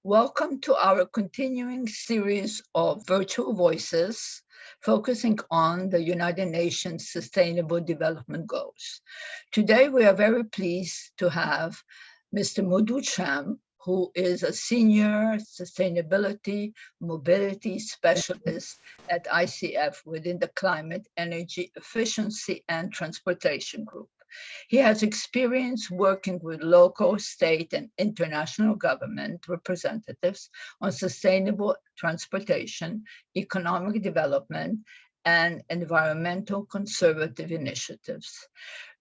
Welcome to our continuing series of virtual voices focusing on the United Nations Sustainable Development Goals. Today, we are very pleased to have Mr. Modou Cham, who is a senior sustainability mobility specialist at ICF within the Climate, Energy, Efficiency, and Transportation Group. He has experience working with local, state, and international government representatives on sustainable transportation, economic development, and environmental conservative initiatives.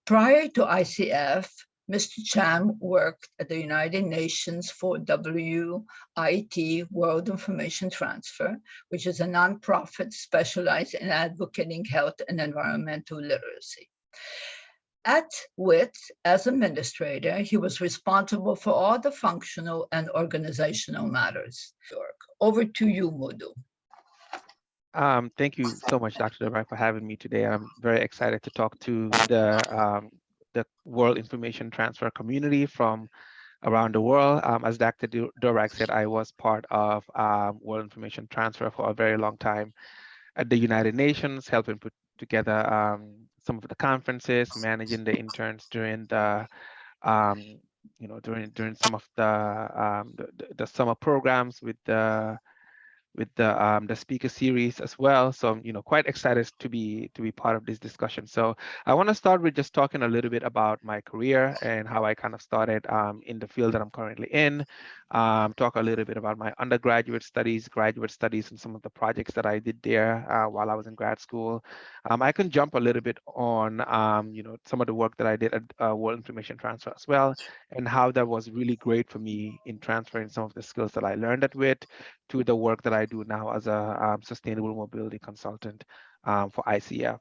Prior to ICF, Mr. Cham worked at the United Nations for WIT, World Information Transfer, which is a nonprofit specialized in advocating health and environmental literacy. At WIT, as administrator, he was responsible for all the functional and organizational matters. Over to you, Modou. Thank you so much, Dr. Debray, for having me today. I'm very excited to talk to the World Information Transfer community from around the world. As Dr. Dorak said, I was part of World Information Transfer for a very long time at the United Nations, helping put together some of the conferences, managing the interns during the during some of the summer programs with the speaker series as well. So I'm quite excited to be part of this discussion. So I want to start with just talking a little bit about my career and how I kind of started in the field that I'm currently in. Talk a little bit about my undergraduate studies, graduate studies, and some of the projects that I did there while I was in grad school. I can jump a little bit on some of the work that I did at World Information Transfer as well, and how that was really great for me in transferring some of the skills that I learned at WIT to the work that I do now as a sustainable mobility consultant for ICF.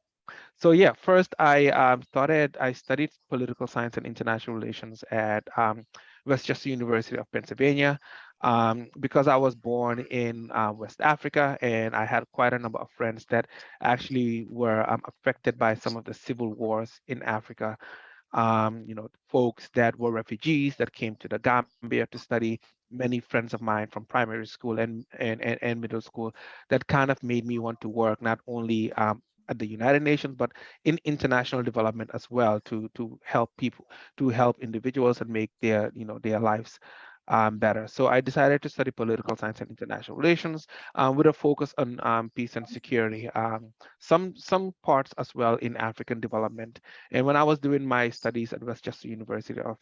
So yeah, first I studied political science and international relations at Westchester University of Pennsylvania because I was born in West Africa, and I had quite a number of friends that actually were affected by some of the civil wars in Africa. Folks that were refugees that came to the Gambia to study, many friends of mine from primary school and middle school, that kind of made me want to work not only at the United Nations, but in international development as well, to help people, to help individuals and make their lives better. So I decided to study political science and international relations with a focus on peace and security, some parts as well in African development. And when I was doing my studies at Westchester University of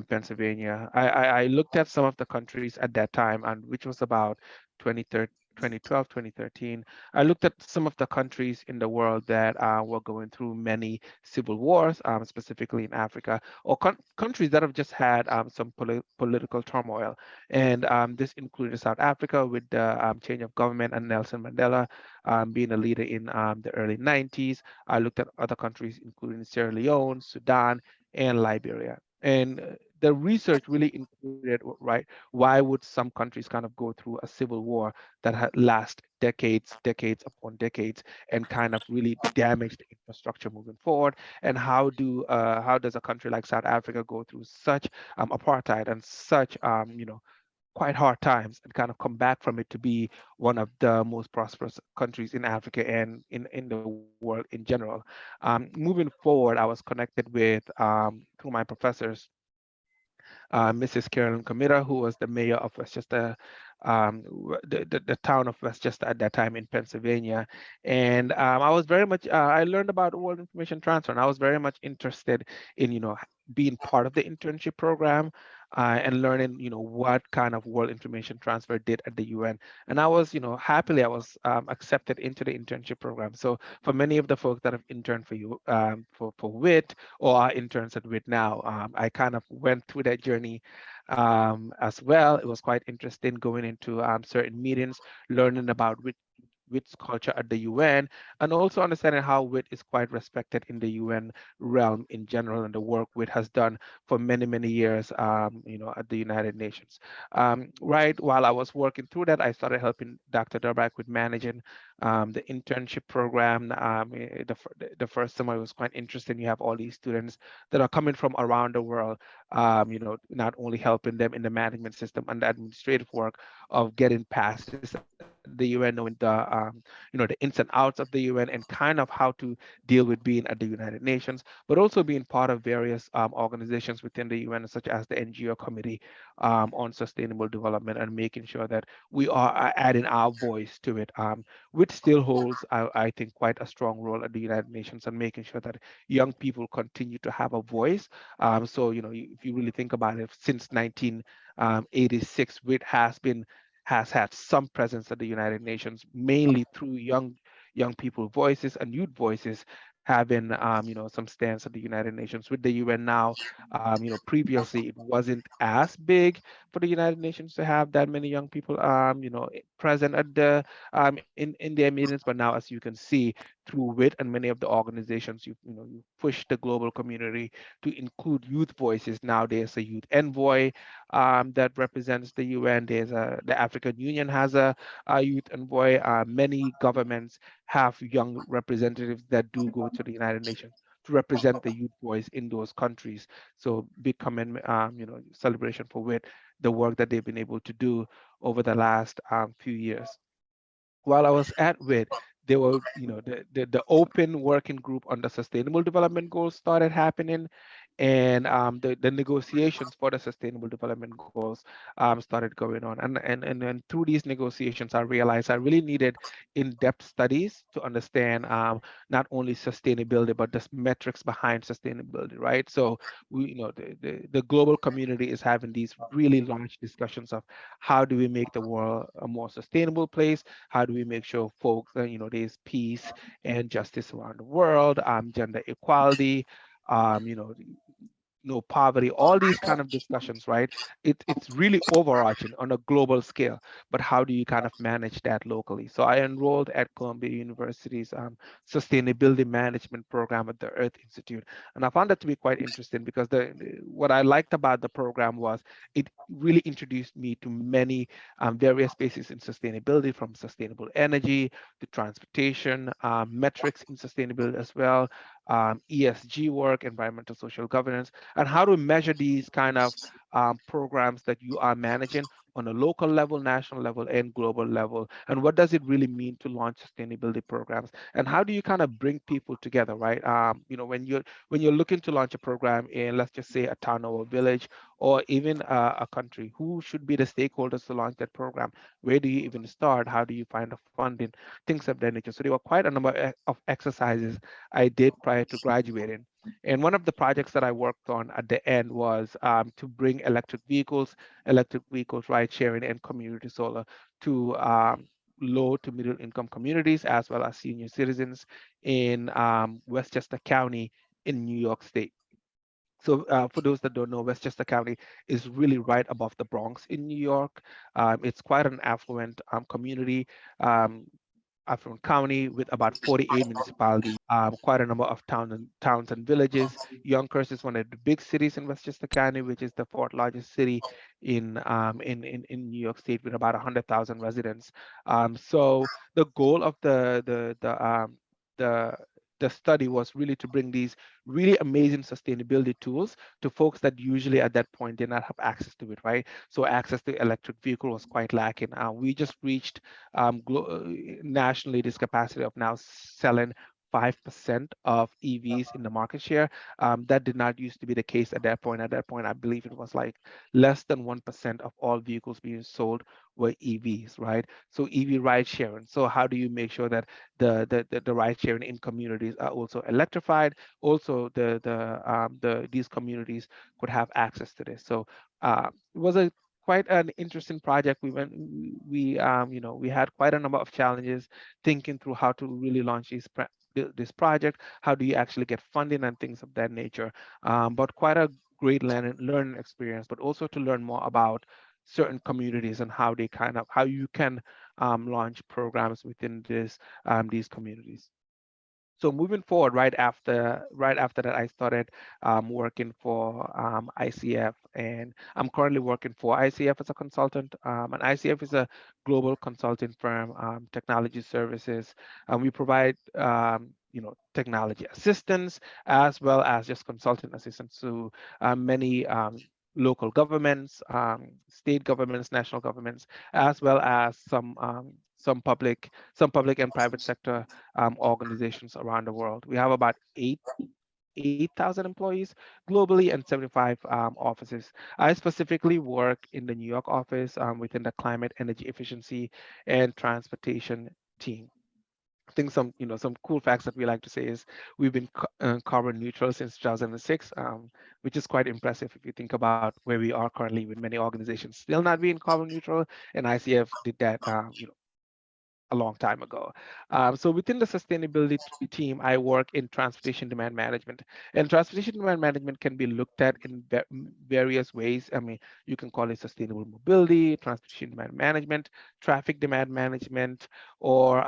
Pennsylvania, I looked at some of the countries at that time, and which was about 2013. 2012, 2013, I looked at some of the countries in the world that were going through many civil wars, specifically in Africa, or countries that have just had some political turmoil. And this included South Africa with the change of government and Nelson Mandela being a leader in the early 90s. I looked at other countries, including Sierra Leone, Sudan, and Liberia. And the research really included, right, why would some countries kind of go through a civil war that had last decades upon decades, and kind of really damage the infrastructure moving forward? And how does a country like South Africa go through such apartheid and such quite hard times, and kind of come back from it to be one of the most prosperous countries in Africa and in the world in general? Moving forward, I was connected with through my professors, Mrs. Carolyn Comita, who was the mayor of Westchester, the town of Westchester at that time in Pennsylvania. And I was very much, I learned about World Information Transfer, and I was very much interested in, being part of the internship program and learning, what kind of World Information Transfer did at the UN. And I was, happily, I was accepted into the internship program. So for many of the folks that have interned for you, for WIT, or are interns at WIT now, I kind of went through that journey as well. It was quite interesting going into certain meetings, learning about WIT's culture at the UN, and also understanding how WIT is quite respected in the UN realm in general and the work WIT has done for many, many years, at the United Nations. Right while I was working through that, I started helping Dr. Durbach with managing the internship program. The first summer was quite interesting. You have all these students that are coming from around the world, not only helping them in the management system and the administrative work of getting passes at the UN, knowing the ins and outs of the UN and kind of how to deal with being at the United Nations, but also being part of various organizations within the UN, such as the NGO Committee on Sustainable Development, and making sure that we are adding our voice to it, which still holds, I think, quite a strong role at the United Nations, and making sure that young people continue to have a voice. So, if you really think about it, since 1986, WIT has had some presence at the United Nations, mainly through young people voices and youth voices having some stance at the United Nations. With the UN now, previously it wasn't as big for the United Nations to have that many young people present at in their meetings. But now, as you can see through WIT and many of the organizations, you push the global community to include youth voices. Now there's a youth envoy that represents the UN. The African Union has a youth envoy. Many governments have young representatives that do go to the United Nations to represent the youth voice in those countries. So big comment, celebration for WIT, the work that they've been able to do over the last few years. While I was at WIT, there were, the open working group on the Sustainable Development Goals started happening, and the negotiations for the Sustainable Development Goals started going on. And through these negotiations, I realized I really needed in-depth studies to understand not only sustainability, but the metrics behind sustainability, right? So the global community is having these really large discussions of how do we make the world a more sustainable place? How do we make sure folks, there's peace and justice around the world, gender equality, um, you know, no poverty, all these kind of discussions, right? It's really overarching on a global scale, but how do you kind of manage that locally? So I enrolled at Columbia University's sustainability management program at the Earth Institute, and I found that to be quite interesting because what I liked about the program was it really introduced me to many various spaces in sustainability, from sustainable energy to transportation, metrics in sustainability as well, ESG work, environmental social governance, and how to measure these kind of programs that you are managing on a local level, national level, and global level. And what does it really mean to launch sustainability programs? And how do you kind of bring people together, right? When you're looking to launch a program in, let's just say, a town or a village, or even a country, who should be the stakeholders to launch that program? Where do you even start? How do you find the funding? Things of that nature. So there were quite a number of exercises I did prior to graduating. And one of the projects that I worked on at the end was to bring electric vehicles, ride sharing, and community solar to low to middle income communities, as well as senior citizens in Westchester County in New York State. So for those that don't know, Westchester County is really right above the Bronx in New York. It's quite an affluent community. Um, affluent county with about 48 municipalities, quite a number of towns and villages. Yonkers is one of the big cities in Westchester County, which is the fourth largest city in New York State, with about 100,000 residents. So the goal of the the study was really to bring these really amazing sustainability tools to folks that usually at that point did not have access to it, right? So access to electric vehicle was quite lacking. We just reached nationally this capacity of now selling 5% of EVs in the market share. That did not used to be the case at that point. At that point, I believe it was like less than 1% of all vehicles being sold were EVs, right? So EV ride sharing. So how do you make sure that the ride sharing in communities are also electrified? Also, these communities could have access to this. So it was a quite an interesting project. We had quite a number of challenges thinking through how to really launch this project. How do you actually get funding and things of that nature? But quite a great learning experience, but also to learn more about certain communities and how you can launch programs within these communities. So moving forward, right after that, I started working for ICF, and I'm currently working for ICF as a consultant. And ICF is a global consulting firm, technology services, and we provide technology assistance as well as just consulting assistance to many local governments, state governments, national governments, as well as some public and private sector organizations around the world. We have about 8,000 employees globally and 75 offices. I specifically work in the New York office within the climate, energy efficiency, and transportation team. I think some cool facts that we like to say is we've been carbon neutral since 2006, which is quite impressive if you think about where we are currently, with many organizations still not being carbon neutral, and ICF did that a long time ago. So within the sustainability team, I work in transportation demand management. And transportation demand management can be looked at in various ways. I mean, you can call it sustainable mobility, transportation demand management, traffic demand management, or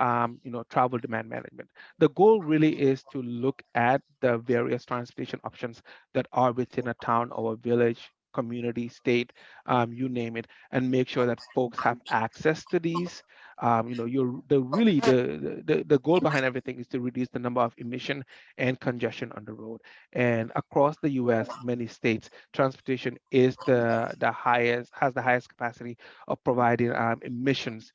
travel demand management. The goal really is to look at the various transportation options that are within a town or a village, community, state, you name it, and make sure that folks have access to these. You're the really the goal behind everything is to reduce the number of emission and congestion on the road. And across the U.S., many states, transportation is the highest has the highest capacity of providing emissions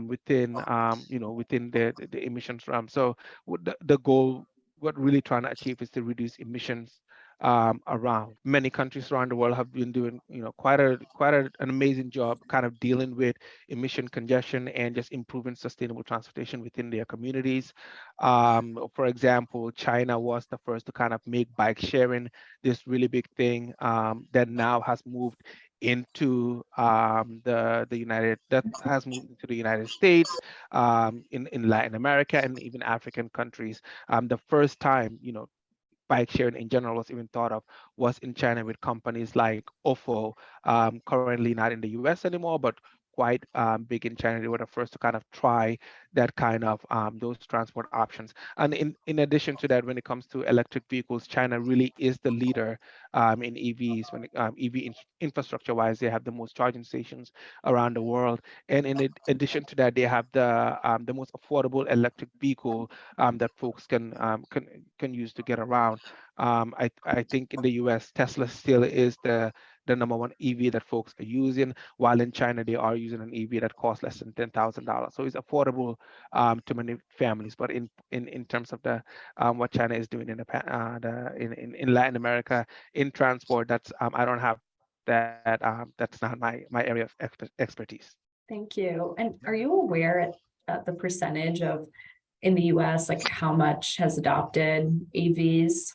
within the emissions realm. So the goal, what really trying to achieve is to reduce emissions around. Many countries around the world have been doing, an amazing job kind of dealing with emission congestion and just improving sustainable transportation within their communities. For example, China was the first to kind of make bike sharing this really big thing that now has moved into the United States, in Latin America, and even African countries. The first time, bike sharing in general was even thought of was in China with companies like Ofo, currently not in the US anymore, but quite big in China. They were the first to kind of try that kind of those transport options. And in addition to that, when it comes to electric vehicles, China really is the leader in EVs. When infrastructure wise, they have the most charging stations around the world. And in addition to that, they have the most affordable electric vehicle that folks can use to get around. I think in the US, Tesla still is the number one EV that folks are using, while in China they are using an EV that costs less than $10,000. So it's affordable to many families. But in terms of the what China is doing in Latin America in transport, that's I don't have that. That's not my area of expertise. Thank you. And are you aware at the percentage of in the US, like how much has adopted EVs?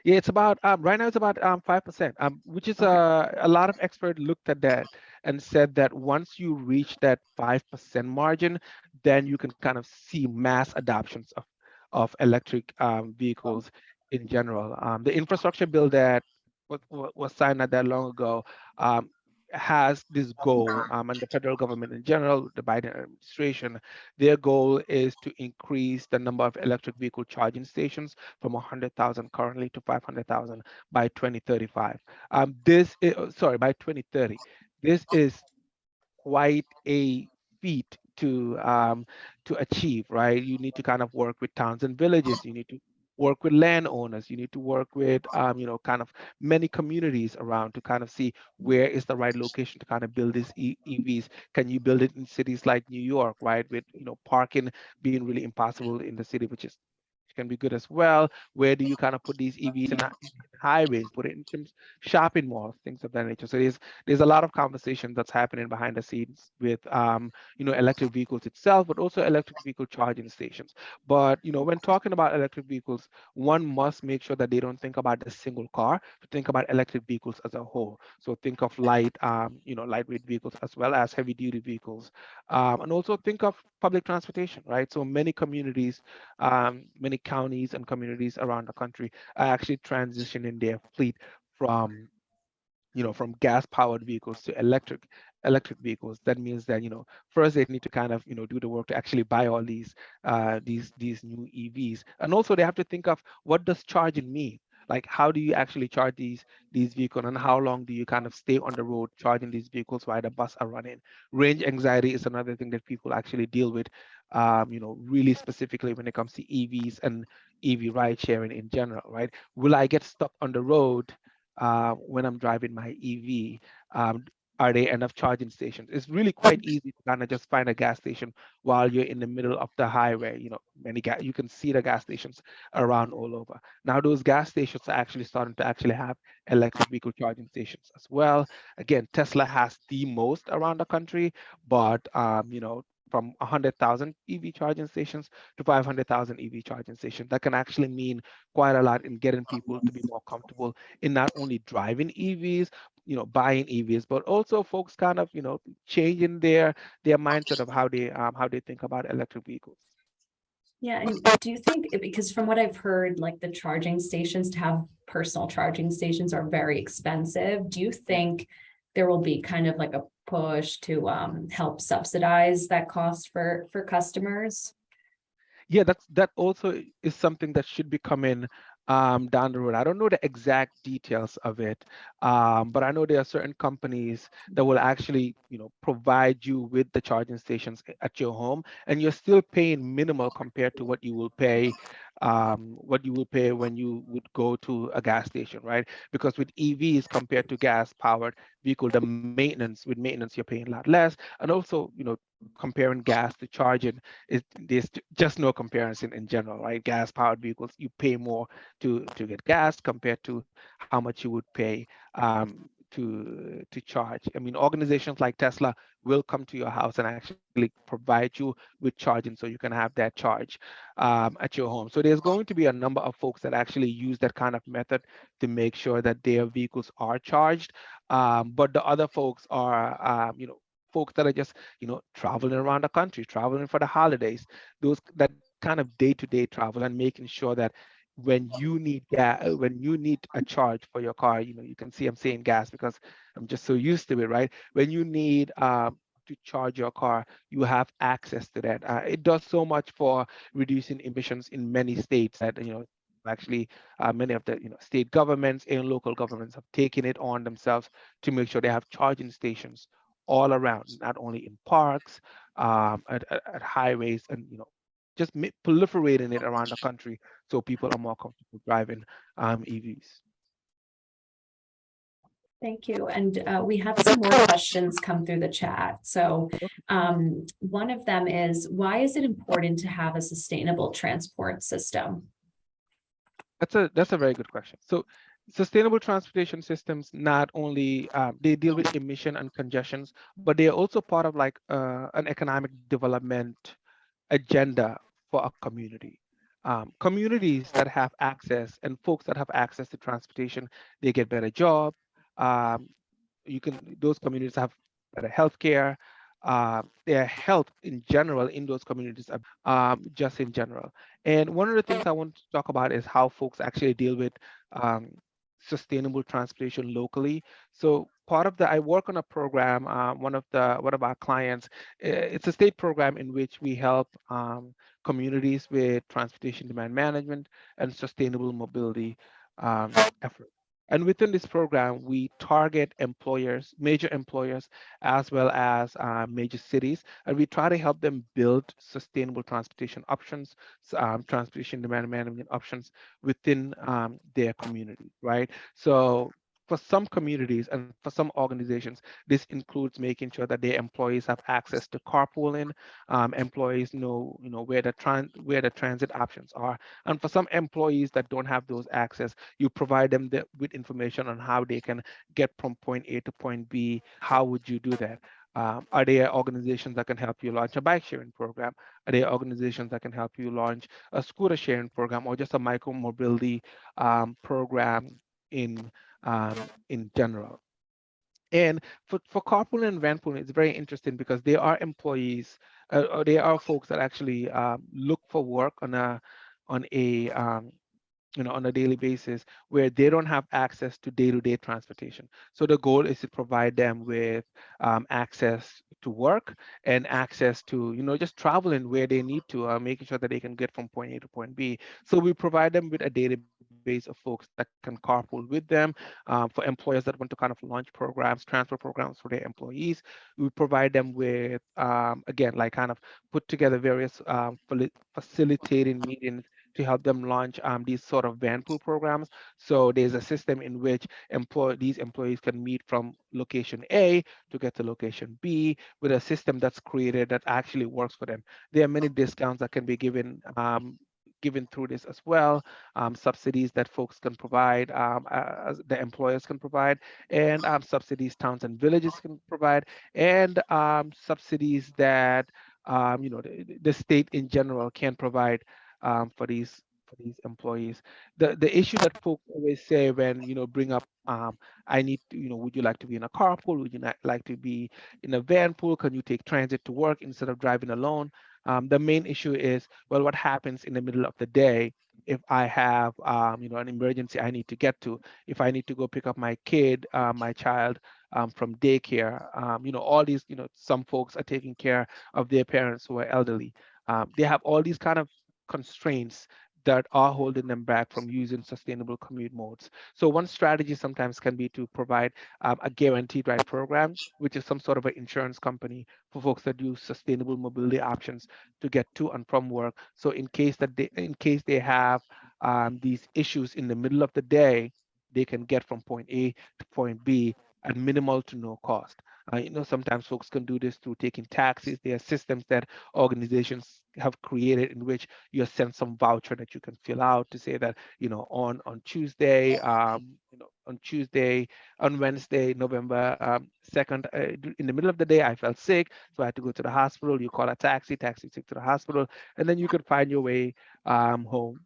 Yeah, it's about right now it's about 5%, which is Okay. a lot of experts looked at that and said that once you reach that 5% margin, then you can kind of see mass adoptions of electric vehicles in general. The infrastructure bill that was signed not that long ago um, has this goal, and the federal government in general, the Biden administration, their goal is to increase the number of electric vehicle charging stations from 100,000 currently to 500,000 by 2035. By 2030. This is quite a feat to achieve, right? You need to kind of work with towns and villages. You need to work with landowners. You need to work with kind of many communities around to kind of see where is the right location to kind of build these EVs. Can you build it in cities like New York, right? With parking being really impossible in the city, which can be good as well. Where do you kind of put these EVs in highways, put it in some shopping malls, things of that nature. So there's a lot of conversation that's happening behind the scenes with electric vehicles itself, but also electric vehicle charging stations. But when talking about electric vehicles, one must make sure that they don't think about the single car, but think about electric vehicles as a whole. So think of lightweight vehicles as well as heavy duty vehicles, and also think of public transportation, right? So many communities, many counties and communities around the country are actually transitioning their fleet from from gas powered vehicles to electric. electric vehicles, that means that, first they need to kind of, do the work to actually buy all these new EVs. And also they have to think of, what does charging mean? Like, how do you actually charge these vehicles, and how long do you kind of stay on the road charging these vehicles while the bus are running? Range anxiety is another thing that people actually deal with, really specifically when it comes to EVs and EV ride sharing in general, right? Will I get stuck on the road when I'm driving my EV? Are there enough charging stations? It's really quite easy to kind of just find a gas station while you're in the middle of the highway. You can see the gas stations around all over. Now those gas stations are actually starting to actually have electric vehicle charging stations as well. Again, Tesla has the most around the country, but from 100,000 EV charging stations to 500,000 EV charging stations, that can actually mean quite a lot in getting people to be more comfortable in not only driving EVs, buying EVs, but also folks kind of, changing their mindset of how they think about electric vehicles. Yeah, and do you think, because from what I've heard, like the charging stations, to have personal charging stations are very expensive. Do you think there will be kind of like a push to help subsidize that cost for customers? Yeah, that also is something that should be coming down the road. I don't know the exact details of it, but I know there are certain companies that will actually, provide you with the charging stations at your home, and you're still paying minimal compared to what you will pay when you would go to a gas station, right? Because with EVs compared to gas-powered vehicle, the maintenance you're paying a lot less, and also, comparing gas to charging, there's just no comparison in general, right? Gas powered vehicles, you pay more to get gas compared to how much you would pay to charge. I mean, organizations like Tesla will come to your house and actually provide you with charging so you can have that charge at your home. So there's going to be a number of folks that actually use that kind of method to make sure that their vehicles are charged. But the other folks are, folks that are just, traveling around the country, traveling for the holidays, those that kind of day-to-day travel, and making sure that when you need a charge for your car, you can see I'm saying gas because I'm just so used to it, right? When you need to charge your car, you have access to that. It does so much for reducing emissions in many states that, actually many of the state governments and local governments have taken it on themselves to make sure they have charging stations all around, not only in parks, at highways, and just proliferating it around the country so people are more comfortable driving EVs. Thank you. And we have some more questions come through the chat. So one of them is, why is it important to have a sustainable transport system? That's a very good question. So sustainable transportation systems not only they deal with emission and congestions, but they are also part of like an economic development agenda for a community. Communities that have access and folks that have access to transportation, they get better job. Um, those communities have better healthcare. Their health in general in those communities are just in general. And one of the things I want to talk about is how folks actually deal with um, sustainable transportation locally. So I work on a program. One of our clients, it's a state program in which we help communities with transportation demand management and sustainable mobility efforts. And within this program, we target major employers, as well as major cities, and we try to help them build sustainable transportation options, transportation demand management options within their community, right? So for some communities and for some organizations, this includes making sure that their employees have access to carpooling. Employees know where the transit options are, and for some employees that don't have those access, you provide them with information on how they can get from point A to point B. How would you do that? Are there organizations that can help you launch a bike sharing program? Are there organizations that can help you launch a scooter sharing program, or just a micro mobility program in general? And for carpooling and vanpooling, it's very interesting because there are employees, or there are folks that actually look for work on a on a daily basis, where they don't have access to day-to-day transportation. So the goal is to provide them with access to work and access to just traveling where they need to, making sure that they can get from point A to point B. So we provide them with a database of folks that can carpool with them, for employers that want to kind of launch programs, transfer programs for their employees. We provide them with, again, like kind of put together various facilitating meetings to help them launch these sort of van pool programs. So there's a system in which these employees can meet from location A to get to location B with a system that's created that actually works for them. There are many discounts that can be given through this as well, subsidies that folks can provide, as the employers can provide, and subsidies towns and villages can provide, and subsidies that the state in general can provide for these employees. The issue that folks always say when bring up, I need to, would you like to be in a carpool? Would you not like to be in a van pool? Can you take transit to work instead of driving alone? The main issue is, well, what happens in the middle of the day if I have an emergency I need to get to, if I need to go pick up my kid, my child, from daycare, all these, some folks are taking care of their parents who are elderly. They have all these kind of constraints that are holding them back from using sustainable commute modes. So one strategy sometimes can be to provide a guaranteed ride program, which is some sort of an insurance company for folks that use sustainable mobility options to get to and from work. So in case they have these issues in the middle of the day, they can get from point A to point B at minimal to no cost. Sometimes folks can do this through taking taxis. There are systems that organizations have created in which you're sent some voucher that you can fill out to say that, on Tuesday, on Wednesday, November 2nd, in the middle of the day, I felt sick, so I had to go to the hospital. You call a taxi takes you to the hospital, and then you could find your way home.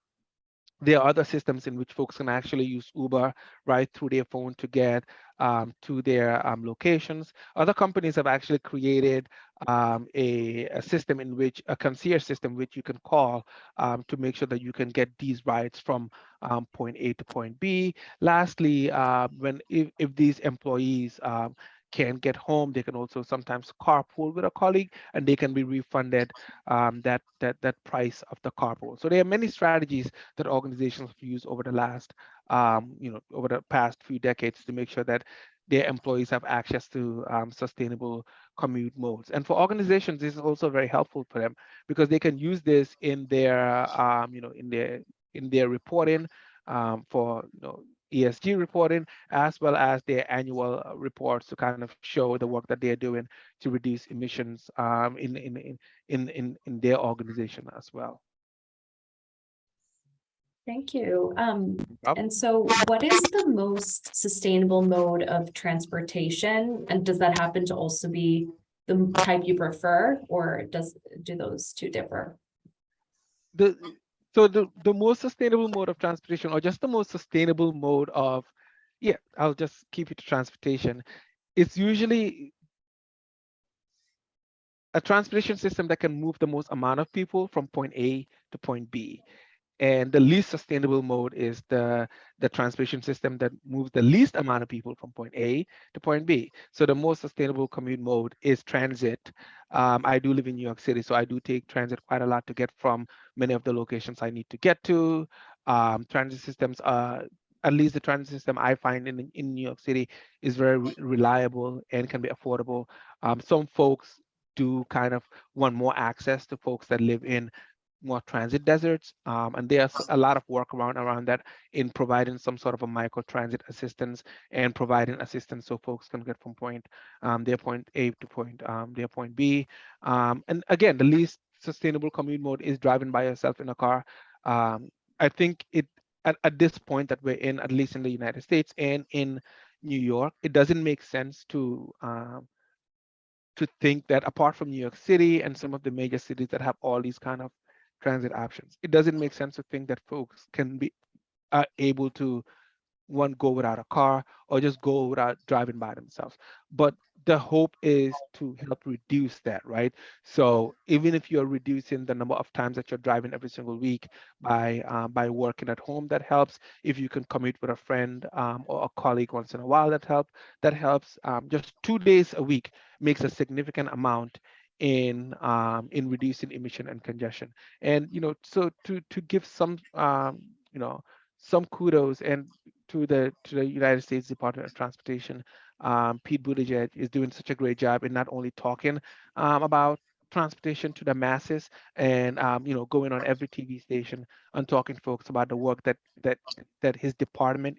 There are other systems in which folks can actually use Uber right through their phone to get to their locations. Other companies have actually created a system in which a concierge system, which you can call to make sure that you can get these rides from point A to point B. Lastly, if these employees can get home, they can also sometimes carpool with a colleague, and they can be refunded that price of the carpool. So there are many strategies that organizations have used over the past few decades to make sure that their employees have access to sustainable commute modes. And for organizations, this is also very helpful for them because they can use this in their reporting, for ESG reporting, as well as their annual reports to kind of show the work that they're doing to reduce emissions in their organization as well. Thank you. Yep. And so what is the most sustainable mode of transportation? And does that happen to also be the type you prefer, or do those two differ? The most sustainable mode of transportation, or just the most sustainable mode of, yeah, I'll just keep it to transportation. It's usually a transportation system that can move the most amount of people from point A to point B. And the least sustainable mode is the transportation system that moves the least amount of people from point A to point B. So the most sustainable commute mode is transit. I do live in New York City, so I do take transit quite a lot to get from many of the locations I need to get to. Transit systems, at least the transit system I find in New York City is very reliable and can be affordable. Some folks do kind of want more access to folks that live in more transit deserts, and there's a lot of work around that in providing some sort of a micro transit assistance and providing assistance so folks can get from their point A to their point B. And again, the least sustainable commute mode is driving by yourself in a car. I think at this point that we're in, at least in the United States and in New York, it doesn't make sense to think that apart from New York City and some of the major cities that have all these kind of transit options, it doesn't make sense to think that folks are able to one go without a car or just go without driving by themselves. But the hope is to help reduce that, right? So even if you're reducing the number of times that you're driving every single week by working at home, that helps. If you can commute with a friend or a colleague once in a while, that helps. Just 2 days a week makes a significant amount in reducing emission and congestion. And so to give you know some kudos and to the United States Department of Transportation, Pete Buttigieg is doing such a great job in not only talking about transportation to the masses and going on every TV station and talking to folks about the work that his department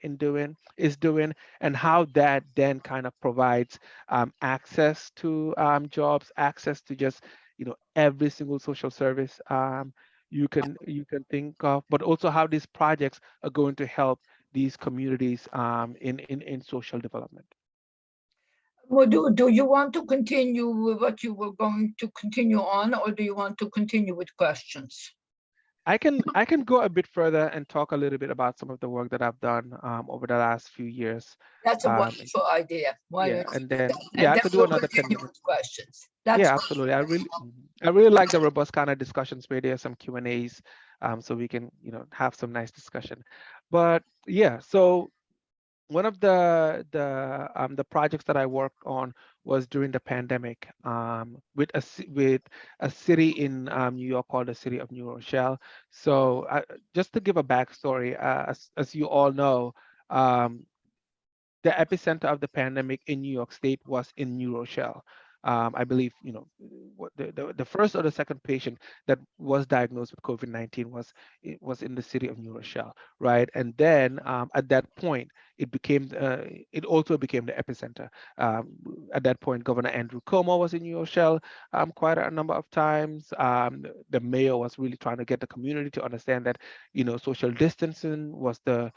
is doing, and how that then kind of provides access to jobs, access to just every single social service you can think of, but also how these projects are going to help these communities in social development. Modou, do you want to continue with what you were going to continue on, or do you want to continue with questions? I can go a bit further and talk a little bit about some of the work that I've done over the last few years. That's a Um, wonderful idea. Why yeah, don't you and do then that? yeah, And I then could do we'll another 10 continue with minutes. questions. That's Yeah, absolutely. I really like the robust kind of discussions where there's some Q&As, so we can have some nice discussion. But yeah, so one of the projects that I worked on was during the pandemic with a city in New York called the city of New Rochelle. So just to give a backstory, as you all know, um, the epicenter of the pandemic in New York State was in New Rochelle. I believe, the first or the second patient that was diagnosed with COVID-19 was in the city of New Rochelle, right? And then at that point, it also became the epicenter. Um, at that point, Governor Andrew Cuomo was in New Rochelle quite a number of times. The mayor was really trying to get the community to understand that, social distancing was the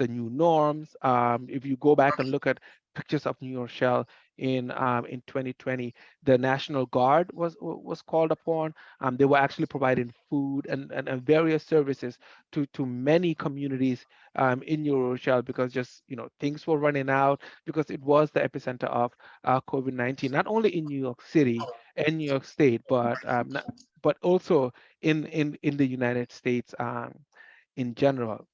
new norms. If you go back and look at pictures of New Rochelle in 2020, the National Guard was called upon. They were actually providing food and various services to many communities in New Rochelle, because just things were running out, because it was the epicenter of COVID-19, not only in New York City and New York State, but also in the United States in general.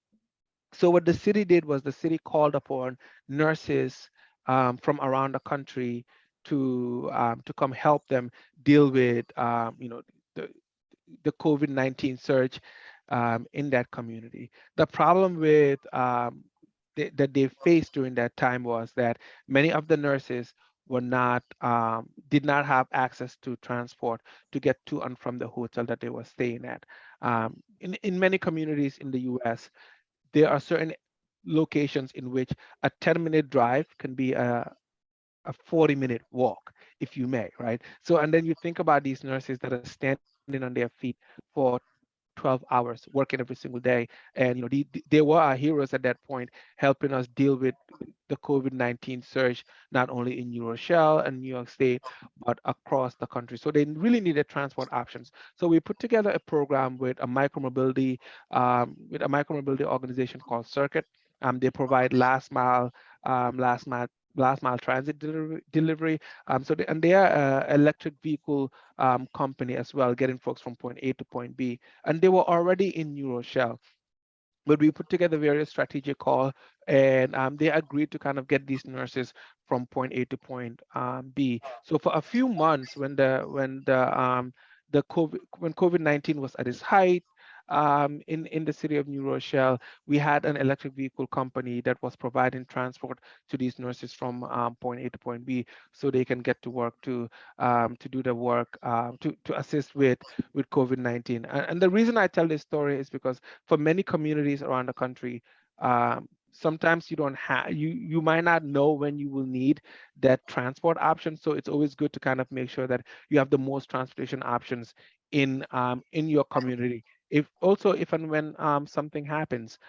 So what the city did was the city called upon nurses from around the country to come help them deal with the the COVID-19 surge in that community. The problem that they faced during that time was that many of the nurses did not have access to transport to get to and from the hotel that they were staying at. In many communities in the U.S., there are certain locations in which a 10-minute drive can be a 40-minute walk, if you may, right? So, and then you think about these nurses that are standing on their feet for 12 hours, working every single day. And, they were our heroes at that point, helping us deal with the COVID-19 surge, not only in New Rochelle and New York State, but across the country. So they really needed transport options. So we put together a program with a micromobility organization called Circuit. They provide last mile transit delivery. And they are electric vehicle company as well, getting folks from point A to point B. And they were already in New Rochelle, but we put together various strategic call, and they agreed to kind of get these nurses from point A to point B. So for a few months, when COVID-19 was at its height, in the city of New Rochelle, we had an electric vehicle company that was providing transport to these nurses from point A to point B, so they can get to work to do the work to assist with COVID-19. And the reason I tell this story is because for many communities around the country, sometimes you might not know when you will need that transport option. So it's always good to kind of make sure that you have the most transportation options in your community. If and when something happens,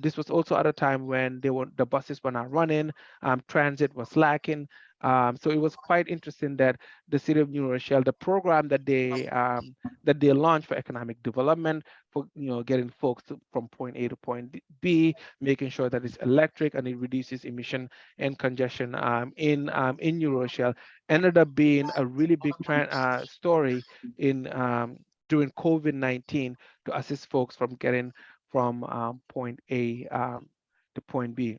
this was also at a time when the buses were not running, transit was lacking. So it was quite interesting that the city of New Rochelle, the program that they launched for economic development, for getting folks from point A to point B, making sure that it's electric and it reduces emission and congestion in New Rochelle, ended up being a really big story in during COVID-19 to assist folks from getting from point A to point B.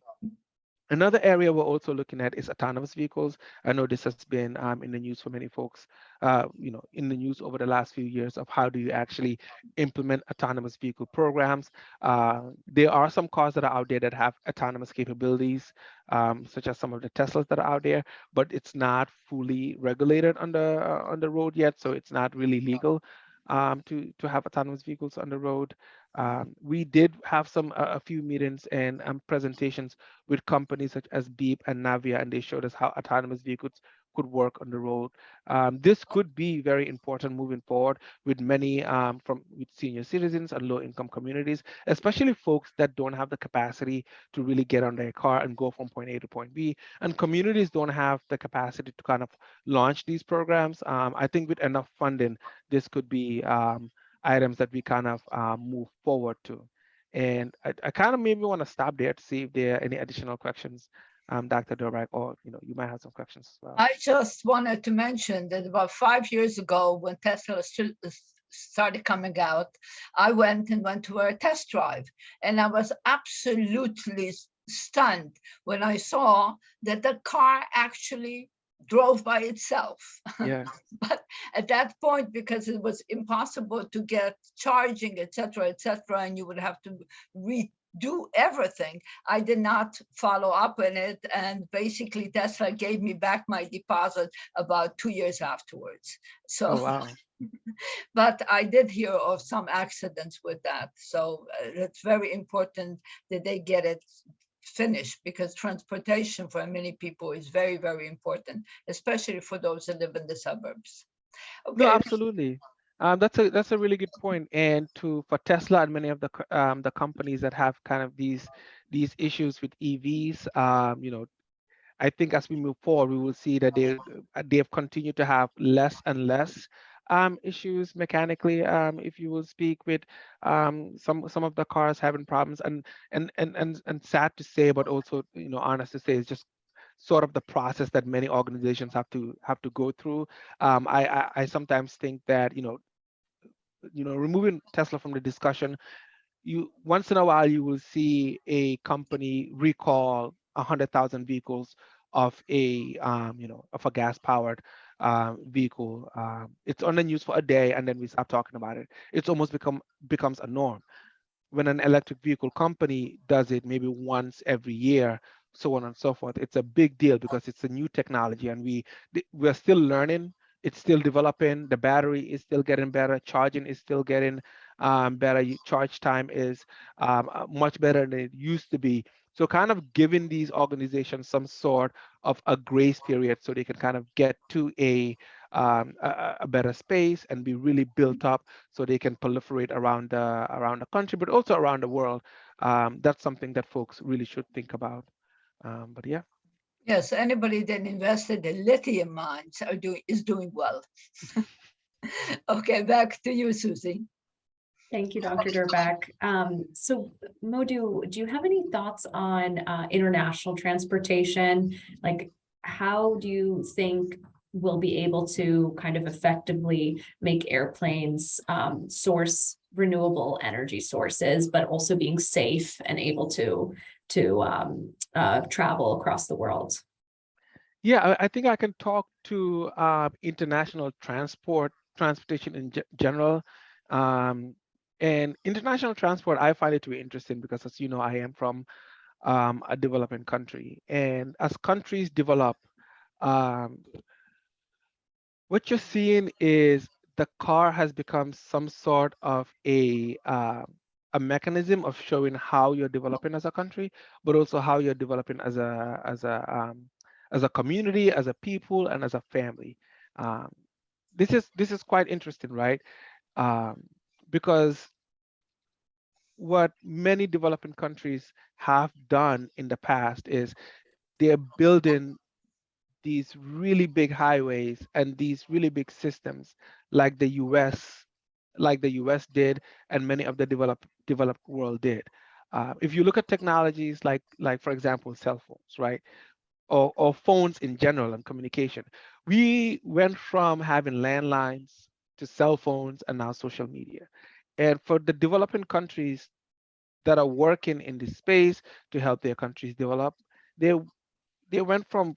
Another area we're also looking at is autonomous vehicles. I know this has been in the news for many folks, in the news over the last few years of how do you actually implement autonomous vehicle programs. There are some cars that are out there that have autonomous capabilities, such as some of the Teslas that are out there, but it's not fully regulated on the road yet, so it's not really legal to have autonomous vehicles on the road. We did have a few meetings and presentations with companies such as Beep and Navia, and they showed us how autonomous vehicles could work on the road. This could be very important moving forward with many with senior citizens and low-income communities, especially folks that don't have the capacity to really get on their car and go from point A to point B, and communities don't have the capacity to kind of launch these programs. I think with enough funding, this could be items that we kind of move forward to. And I kind of maybe want to stop there to see if there are any additional questions, Dr. Durbach, or you might have some questions as well. I just wanted to mention that about 5 years ago, when Tesla started coming out, I went to a test drive, and I was absolutely stunned when I saw that the car actually drove by itself. Yeah. But at that point, because it was impossible to get charging, et cetera, and you would have to redo everything, I did not follow up on it. And basically Tesla gave me back my deposit about 2 years afterwards. So, oh, wow. But I did hear of some accidents with that. So it's very important that they get it finished, because transportation for many people is very, very important, especially for those that live in the suburbs. No, Okay. absolutely. That's a really good point. And for Tesla and many of the companies that have kind of these issues with EVs, I think as we move forward, we will see that they've continued to have less and less issues mechanically. If you will speak with some of the cars having problems, and sad to say, but also honest to say, it's just sort of the process that many organizations have to go through. I sometimes think that removing Tesla from the discussion, you once in a while you will see a company recall 100,000 vehicles of a gas powered vehicle. It's on the news for a day and then we stop talking about it. It's almost becomes a norm. When an electric vehicle company does it maybe once every year, so on and so forth, it's a big deal because it's a new technology and we're still learning. It's still developing. The battery is still getting better. Charging is still getting better. Charge time is much better than it used to be. So kind of giving these organizations some sort of a grace period so they can kind of get to a better space and be really built up so they can proliferate around the country, but also around the world. That's something that folks really should think about. But yeah. Yes, anybody that invested in lithium mines is doing well. Okay, back to you, Susie. Thank you, Dr. Durbach. So Modou, do you have any thoughts on international transportation? Like, how do you think we'll be able to kind of effectively make airplanes source renewable energy sources, but also being safe and able to travel across the world? Yeah, I think I can talk to international transportation in general. And international transport, I find it to be interesting because, as you know, I am from a developing country. And as countries develop, what you're seeing is the car has become some sort of a mechanism of showing how you're developing as a country, but also how you're developing as a community, as a people, and as a family. This is quite interesting, right? Because what many developing countries have done in the past is they're building these really big highways and these really big systems like the US, did, and many of the developed world did. If you look at technologies like for example cell phones, right, or phones in general and communication, we went from having landlines to cell phones and now social media. And for the developing countries that are working in this space to help their countries develop, they they went from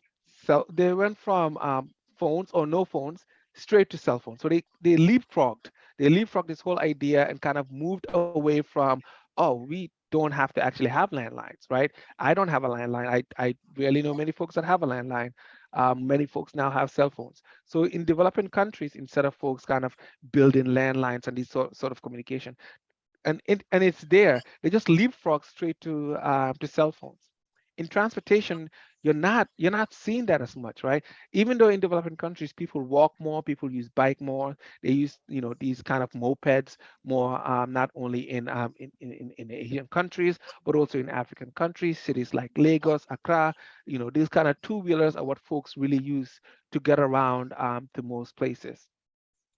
phones or no phones straight to cell phones. So they leapfrogged this whole idea and kind of moved away from, oh, we don't have to actually have landlines, right? I don't have a landline. I really know many folks that have a landline. Many folks now have cell phones. So in developing countries, instead of folks kind of building landlines and these sort of communication, and it's there. They just leapfrog straight to cell phones. In transportation, you're not seeing that as much, right? Even though in developing countries people walk more, people use bike more, they use these kind of mopeds more, not only in Asian countries but also in African countries, cities like Lagos, Accra. These kind of two-wheelers are what folks really use to get around to most places.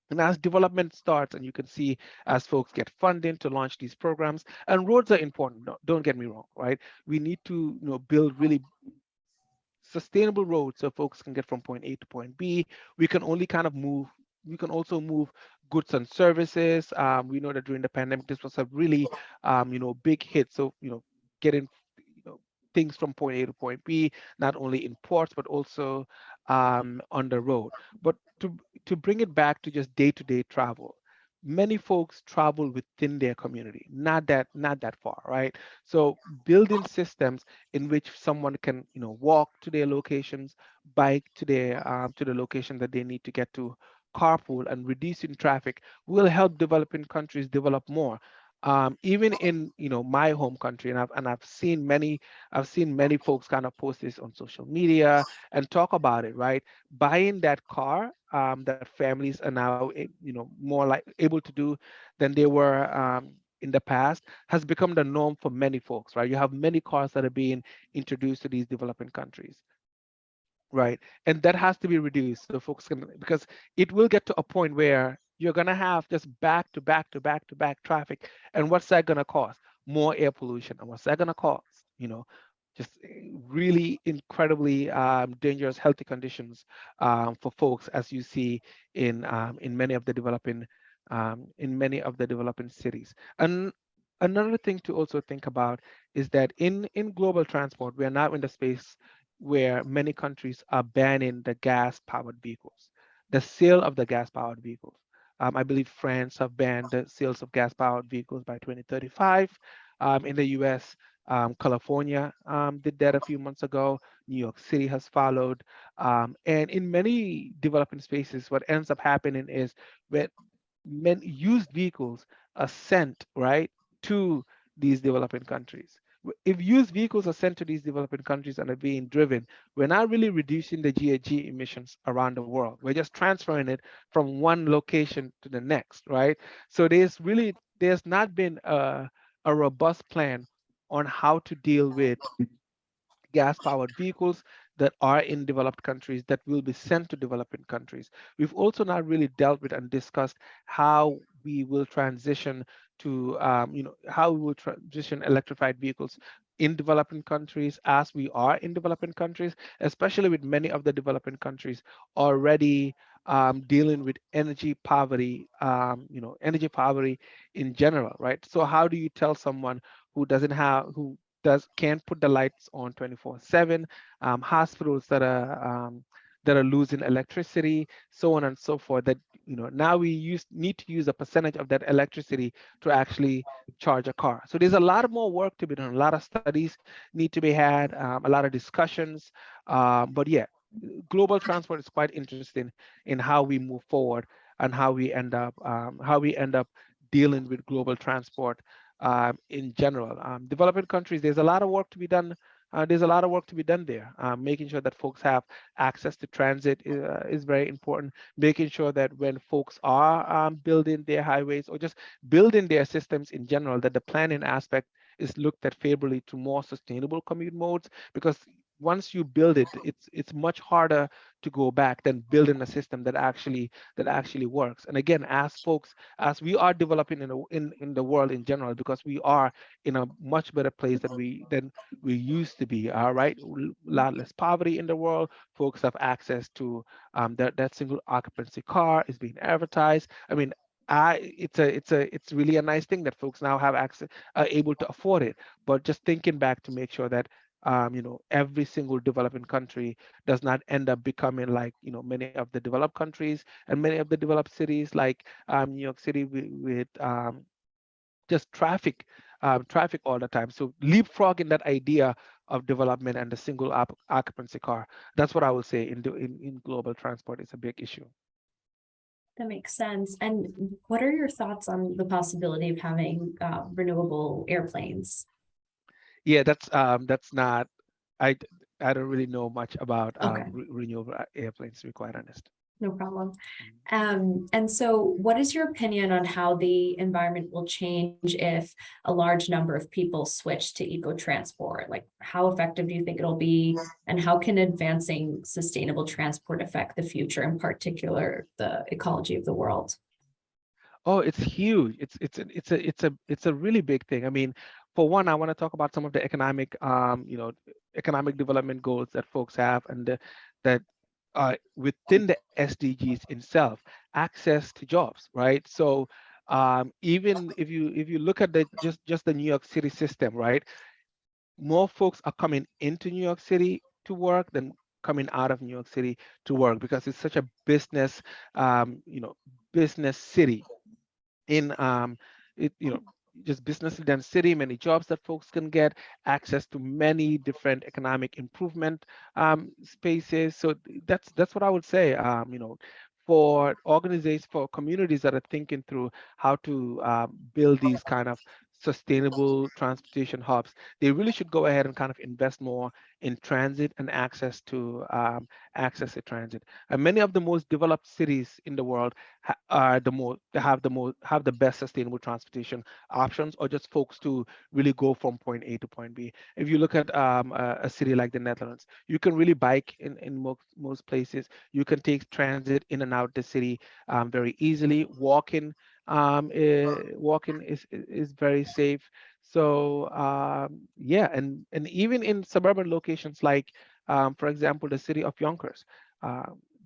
And as development starts, and you can see as folks get funding to launch these programs, and roads are important, don't get me wrong, right? We need to build really sustainable roads so folks can get from point A to point B. We can also move goods and services. We know that during the pandemic, this was a really, big hit. So, getting, you know, things from point A to point B, not only in ports, but also on the road. But to bring it back to just day-to-day travel, many folks travel within their community, not that far, right? So building systems in which someone can walk to their locations, bike to the location that they need to get to, carpool, and reducing traffic will help developing countries develop more. Even in my home country, and I've seen many folks kind of post this on social media and talk about it, right? Buying that car that families are now more like able to do than they were in the past has become the norm for many folks, right? You have many cars that are being introduced to these developing countries, right? And that has to be reduced so folks can, because it will get to a point where you're going to have just back to back to back to back traffic. And what's that going to cause? More air pollution. And what's that going to cause? Just really incredibly dangerous healthy conditions for folks, as you see in many of the developing cities. And another thing to also think about is that in global transport, we are now in the space where many countries are banning the gas-powered vehicles, the sale of the gas-powered vehicles. I believe France have banned the sales of gas-powered vehicles by 2035. In the US, California did that a few months ago. New York City has followed. And in many developing spaces, what ends up happening is when used vehicles are sent, right, to these developing countries. If used vehicles are sent to these developing countries and are being driven, we're not really reducing the GHG emissions around the world. We're just transferring it from one location to the next, right? So there's not been a robust plan on how to deal with gas-powered vehicles that are in developed countries that will be sent to developing countries. We've also not really dealt with and discussed how we will transition to, how we will transition electrified vehicles in developing countries as we are in developing countries, especially with many of the developing countries already dealing with energy poverty in general, right? So how do you tell someone who can't put the lights on 24/7, hospitals that are losing electricity, so on and so forth, that now need to use a percentage of that electricity to actually charge a car. So there's a lot more work to be done, a lot of studies need to be had, a lot of discussions. But yeah, global transport is quite interesting in how we move forward and how we end up dealing with global transport in general. Developing countries, there's a lot of work to be done. There's a lot of work to be done there. Making sure that folks have access to transit is very important. Making sure that when folks are building their highways or just building their systems in general, that the planning aspect is looked at favorably to more sustainable commute modes, because once you build it, it's much harder to go back than building a system that actually works. And again, as folks, as we are developing in the world in general, because we are in a much better place than we used to be. All right, a lot less poverty in the world. Folks have access to that single occupancy car is being advertised. I mean, it's really a nice thing that folks now have access, are able to afford it. But just thinking back to make sure that every single developing country does not end up becoming like many of the developed countries and many of the developed cities like New York City with just traffic all the time. So leapfrogging that idea of development and the single occupancy car. That's what I will say in global transport is a big issue. That makes sense. And what are your thoughts on the possibility of having renewable airplanes? Yeah, that's not. I I don't really know much about Okay. renewable airplanes, to be quite honest. No problem. And so what is your opinion on how the environment will change if a large number of people switch to eco-transport? Like, how effective do you think it'll be? And how can advancing sustainable transport affect the future, in particular, the ecology of the world? Oh, it's huge. It's a really big thing. I mean, for one, I want to talk about some of the economic development goals that folks have, and that within the SDGs itself, access to jobs, right? So even if you look at just the New York City system, right? More folks are coming into New York City to work than coming out of New York City to work because it's such a um, you know, business city in it just business dense city, many jobs that folks can get, access to many different economic improvement spaces. So that's what I would say. For organizations, for communities that are thinking through how to build these kind of sustainable transportation hubs, they really should go ahead and kind of invest more in transit and access to transit. And many of the most developed cities in the world are have the best sustainable transportation options, or just folks to really go from point A to point B. If you look at a city like the Netherlands, you can really bike in most places. You can take transit in and out the city very easily. Walking is very safe. So yeah, and even in suburban locations like, for example, the city of Yonkers.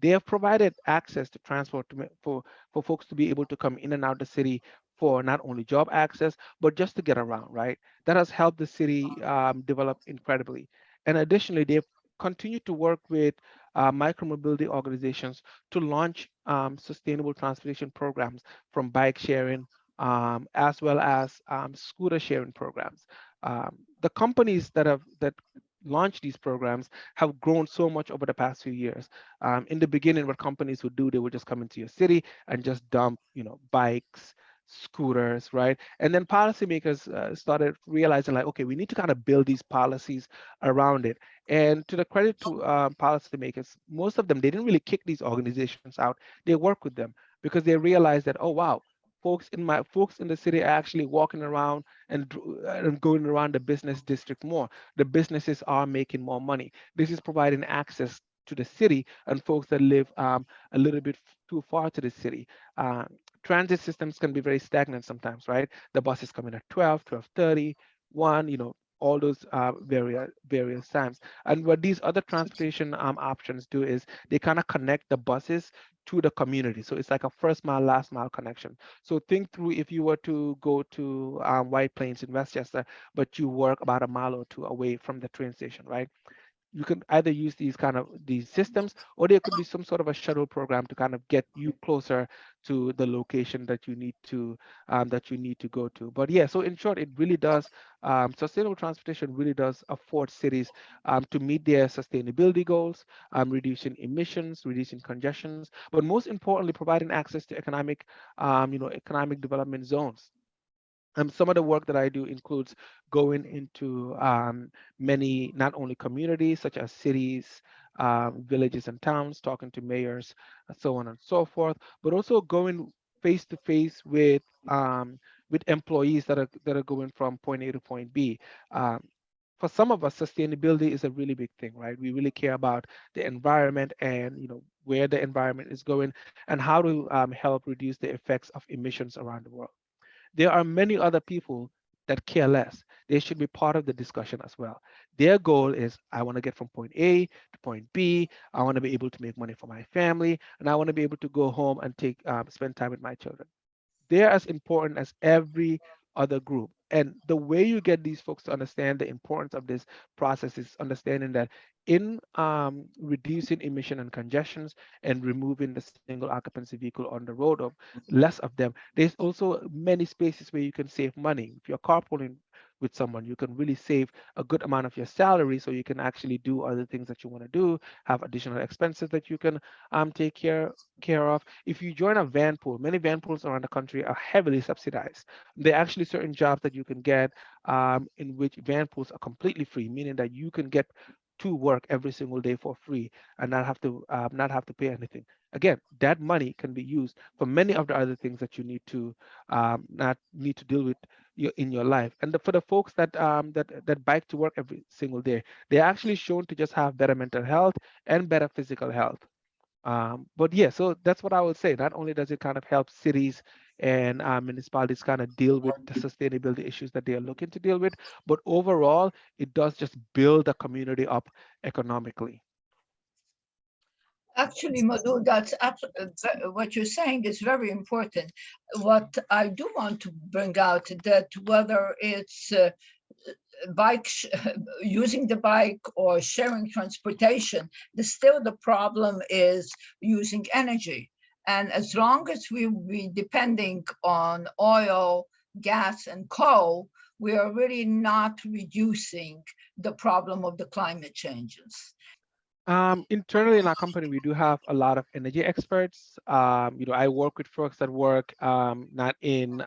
They have provided access to transport for folks to be able to come in and out the city for not only job access, but just to get around, right? That has helped the city develop incredibly. And additionally, they've continued to work with micromobility organizations to launch sustainable transportation programs from bike sharing as well as scooter sharing programs. The companies that launched these programs have grown so much over the past few years. In the beginning, what companies would do, they would just come into your city and just dump, bikes, scooters, right? And then policymakers started realizing like, okay, we need to kind of build these policies around it. And to the credit to policymakers, most of them, they didn't really kick these organizations out. They work with them because they realized that, oh, wow, folks in the city are actually walking around and going around the business district more. The businesses are making more money. This is providing access to the city and folks that live a little bit too far to the city. Uh, Transit systems can be very stagnant sometimes, right? The buses come in at 12, 12:30, 1, all those various times. And what these other transportation options do is they kind of connect the buses to the community. So it's like a first mile, last mile connection. So think through if you were to go to White Plains in Westchester, but you work about a mile or two away from the train station, right? You can either use these systems, or there could be some sort of a shuttle program to kind of get you closer to the location that you need to go to. But yeah, so in short, it really does sustainable transportation really does afford cities to meet their sustainability goals, reducing emissions, reducing congestions, but most importantly, providing access to economic development zones. Some of the work that I do includes going into many, not only communities such as cities, villages, and towns, talking to mayors, and so on and so forth, but also going face to face with employees that are going from point A to point B. Um, for some of us, sustainability is a really big thing, right? We really care about the environment and where the environment is going and how to help reduce the effects of emissions around the world. There are many other people that care less. They should be part of the discussion as well. Their goal is I want to get from point A to point B. I want to be able to make money for my family, and I want to be able to go home and spend time with my children. They're as important as every other group. And the way you get these folks to understand the importance of this process is understanding that in reducing emission and congestions and removing the single occupancy vehicle on the road, or less of them, there's also many spaces where you can save money. If you're carpooling with someone, you can really save a good amount of your salary so you can actually do other things that you want to do, have additional expenses that you can take care of. If you join a van pool, many van pools around the country are heavily subsidized. There are actually certain jobs that you can get in which van pools are completely free, meaning that you can get to work every single day for free and not have to pay anything. Again, that money can be used for many of the other things that you need to not need to deal with in your life. And for the folks that bike to work every single day, they're actually shown to just have better mental health and better physical health. But yeah, so that's what I would say. Not only does it kind of help cities and municipalities kind of deal with the sustainability issues that they are looking to deal with, but overall, it does just build the community up economically. Actually, Madhu, what you're saying is very important. What I do want to bring out that whether it's bike using the bike or sharing transportation, still the problem is using energy. And as long as we be depending on oil, gas, and coal, we are really not reducing the problem of the climate changes. Internally in our company, we do have a lot of energy experts. I work with folks that work not in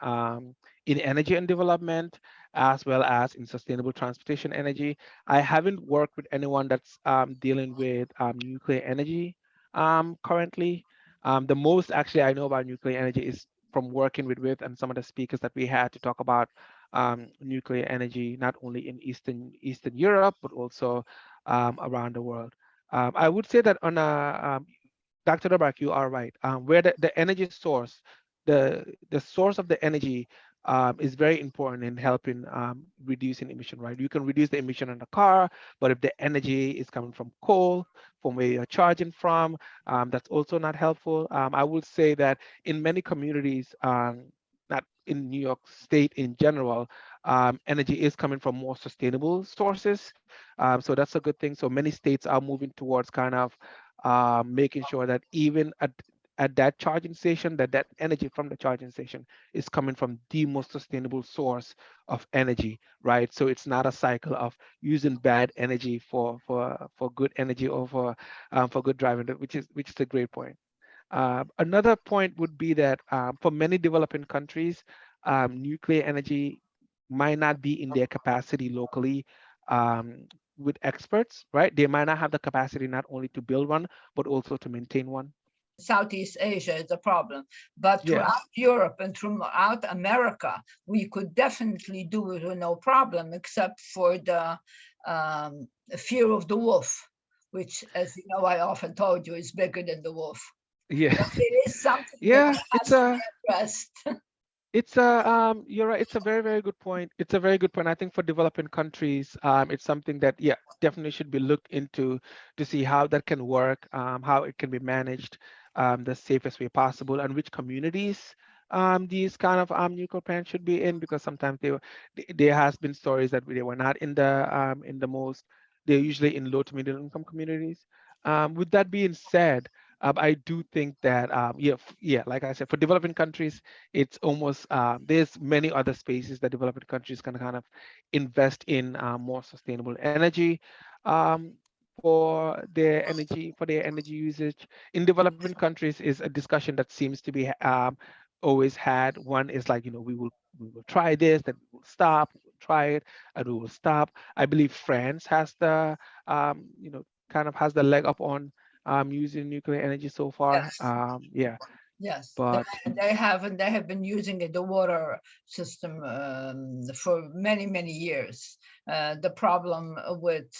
energy and development, as well as in sustainable transportation energy. I haven't worked with anyone that's dealing with nuclear energy currently. The most actually I know about nuclear energy is from working with and some of the speakers that we had to talk about nuclear energy, not only in Eastern Europe, but also around the world. I would say that Dr. Dabak, you are right. Where the energy source, the source of the energy is very important in helping reducing emission, right? You can reduce the emission in the car, but if the energy is coming from coal, from where you're charging from, that's also not helpful. I would say that in many communities, not in New York State in general, energy is coming from more sustainable sources. So that's a good thing. So many states are moving towards kind of making sure that even at that charging station, that energy from the charging station is coming from the most sustainable source of energy, right? So it's not a cycle of using bad energy for good energy or for good driving, which is a great point. Another point would be that for many developing countries, nuclear energy might not be in their capacity locally with experts, right? They might not have the capacity not only to build one, but also to maintain one. Southeast Asia is a problem, but Yeah. throughout Europe and throughout America, we could definitely do it with no problem, except for the fear of the wolf, which, as you know, I often told you, is bigger than the wolf. Yeah. But it is something that Yeah, has to be addressed. you're right. It's a very, very good point. It's a very good point. I think for developing countries, it's something that, yeah, definitely should be looked into to see how that can work, how it can be managed the safest way possible, and which communities these kind of nuclear plants should be in, because sometimes there has been stories that they were not in the most, they're usually in low to middle income communities. With that being said, I do think that yeah, like I said, for developing countries, it's almost there's many other spaces that developing countries can kind of invest in more sustainable energy for their energy usage. In developing countries is a discussion that seems to be always had. One is like, we will try this, then we will stop, we will try it, and we will stop. I believe France has the kind of has the leg up on using nuclear energy so far. Yes. Yeah. Yes, But they have, and they have been using it, the water system, for many, many years. The problem with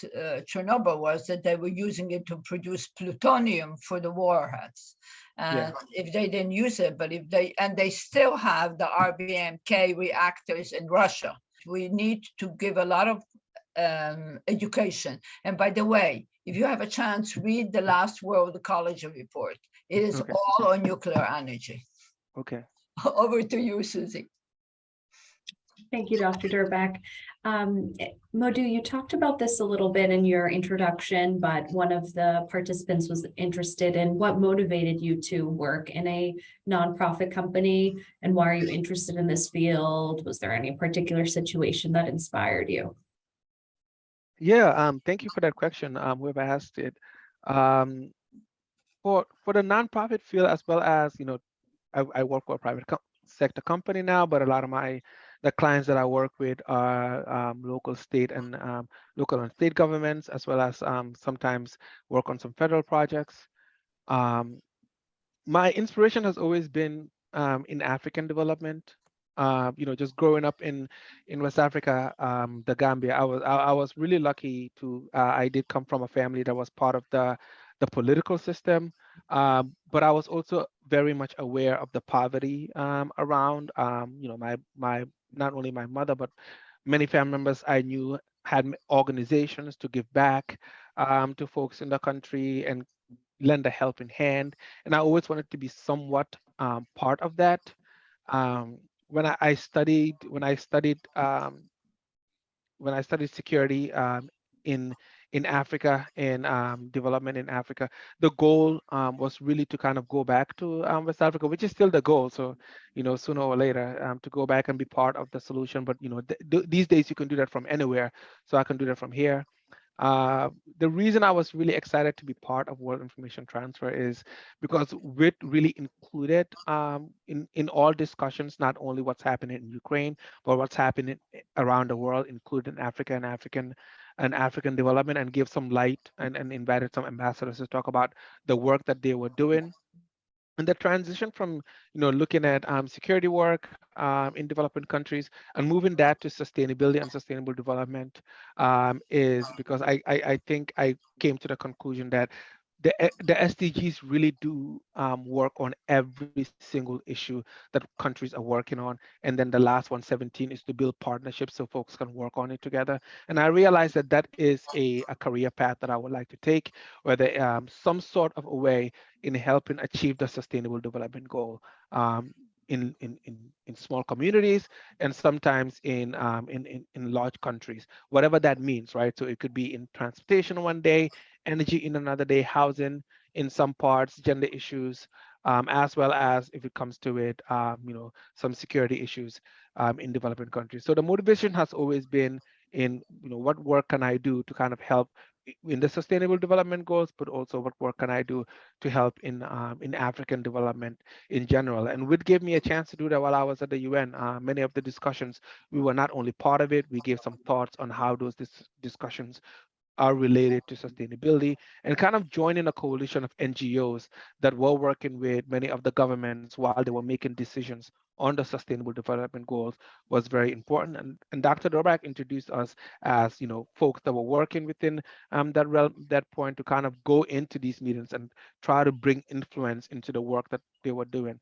Chernobyl was that they were using it to produce plutonium for the warheads. yeah, And if they didn't use it, but if they, and they still have the RBMK reactors in Russia. We need to give a lot of education. And by the way, if you have a chance, read the last World Ecology Report. It is okay, all on nuclear energy. okay. Over to you, Susie. Thank you, Dr. Durbeck. Modou, you talked about this a little bit in your introduction, but one of the participants was interested in what motivated you to work in a nonprofit company, and why are you interested in this field? Was there any particular situation that inspired you? Yeah, thank you for that question, whoever asked it. Um, for the nonprofit field, as well as, you know, I work for a private sector company now, but a lot of the clients that I work with are local, state, and local and state governments, as well as sometimes work on some federal projects. Um, my inspiration has always been in African development. You know, just growing up in West Africa, the Gambia, I was really lucky to I did come from a family that was part of the political system, but I was also very much aware of the poverty around. You know, my not only my mother, but many family members I knew had organizations to give back to folks in the country and lend a helping hand. And I always wanted to be somewhat part of that. When I studied security in Africa and development in Africa, the goal was really to kind of go back to West Africa, which is still the goal. So, you know, sooner or later to go back and be part of the solution. But you know, these days you can do that from anywhere. So I can do that from here. The reason I was really excited to be part of World Information Transfer is because WIT really included in all discussions, not only what's happening in Ukraine, but what's happening around the world, including Africa and African development, and give some light and invited some ambassadors to talk about the work that they were doing. And the transition from, you know, looking at security work in developing countries and moving that to sustainability and sustainable development is because I think I came to the conclusion that the SDGs really do work on every single issue that countries are working on. And then the last one, 17, is to build partnerships so folks can work on it together. And I realized that that is a career path that I would like to take, where there some sort of a way in helping achieve the sustainable development goal in small communities, and sometimes in large countries, whatever that means, right? So it could be in transportation one day, energy in another day, housing in some parts, gender issues, as well as, if it comes to it, you know, some security issues in developing countries. So the motivation has always been in, you know, what work can I do to kind of help in the sustainable development goals, but also what work can I do to help in African development in general. And WIT gave me a chance to do that while I was at the UN. Many of the discussions, we were not only part of it, we gave some thoughts on how those discussions are related to sustainability, and kind of joining a coalition of NGOs that were working with many of the governments while they were making decisions on the sustainable development goals was very important. And Dr. Dorback introduced us as, you know, folks that were working within that realm, that point, to kind of go into these meetings and try to bring influence into the work that they were doing.